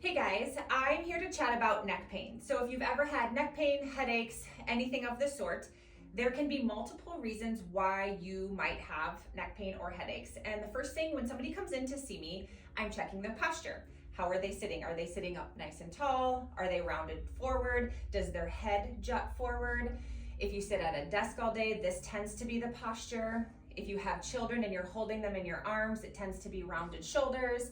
Hey guys, I'm here to chat about neck pain. So if you've ever had neck pain, headaches, anything of the sort, there can be multiple reasons why you might have neck pain or headaches. And the first thing when somebody comes in to see me, I'm checking their posture. How are they sitting? Are they sitting up nice and tall? Are they rounded forward? Does their head jut forward? If you sit at a desk all day, this tends to be the posture. If you have children and you're holding them in your arms, it tends to be rounded shoulders.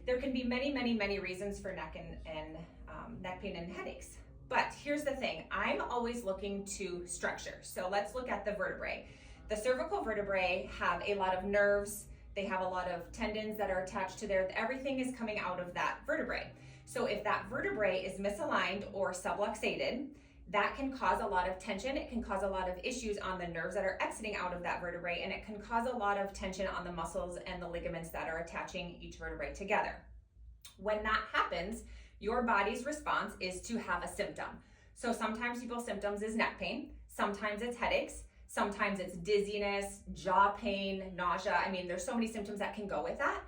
There can be many reasons for neck pain and headaches. But here's the thing, I'm always looking to structure. So let's look at the vertebrae. The cervical vertebrae have a lot of nerves. They have a lot of tendons that are attached to there. Everything is coming out of that vertebrae. So if that vertebrae is misaligned or subluxated, that can cause a lot of tension. It can cause a lot of issues on the nerves that are exiting out of that vertebrae, and it can cause a lot of tension on the muscles and the ligaments that are attaching each vertebrae together. When that happens, your body's response is to have a symptom. So sometimes people's symptoms is neck pain, sometimes it's headaches, sometimes it's dizziness, jaw pain, nausea. I mean, there's so many symptoms that can go with that,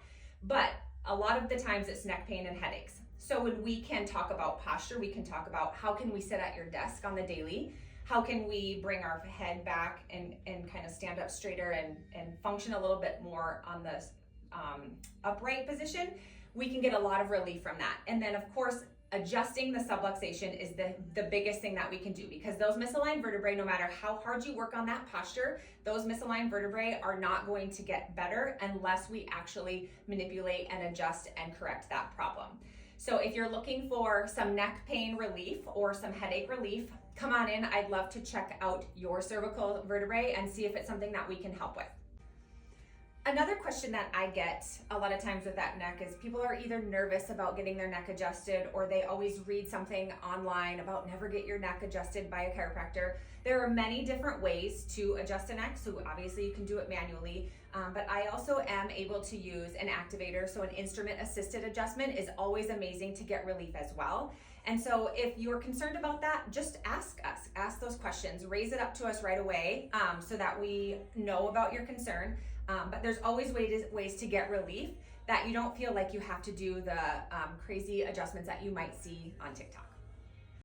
but a lot of the times it's neck pain and headaches. So when we can talk about posture, we can talk about how can we sit at your desk on the daily, how can we bring our head back and kind of stand up straighter and function a little bit more on the upright position. We can get a lot of relief from that. And then of course, adjusting the subluxation is the biggest thing that we can do, because those misaligned vertebrae, no matter how hard you work on that posture, those misaligned vertebrae are not going to get better unless we actually manipulate and adjust and correct that problem. So if you're looking for some neck pain relief or some headache relief, come on in. I'd love to check out your cervical vertebrae and see if it's something that we can help with. Another question that I get a lot of times with that neck is people are either nervous about getting their neck adjusted, or they always read something online about never get your neck adjusted by a chiropractor. There are many different ways to adjust a neck, so obviously you can do it manually, but I also am able to use an activator, so an instrument assisted adjustment is always amazing to get relief as well. And so if you're concerned about that, just ask us, ask those questions, raise it up to us right away so that we know about your concern. But there's always ways to get relief that you don't feel like you have to do the crazy adjustments that you might see on TikTok.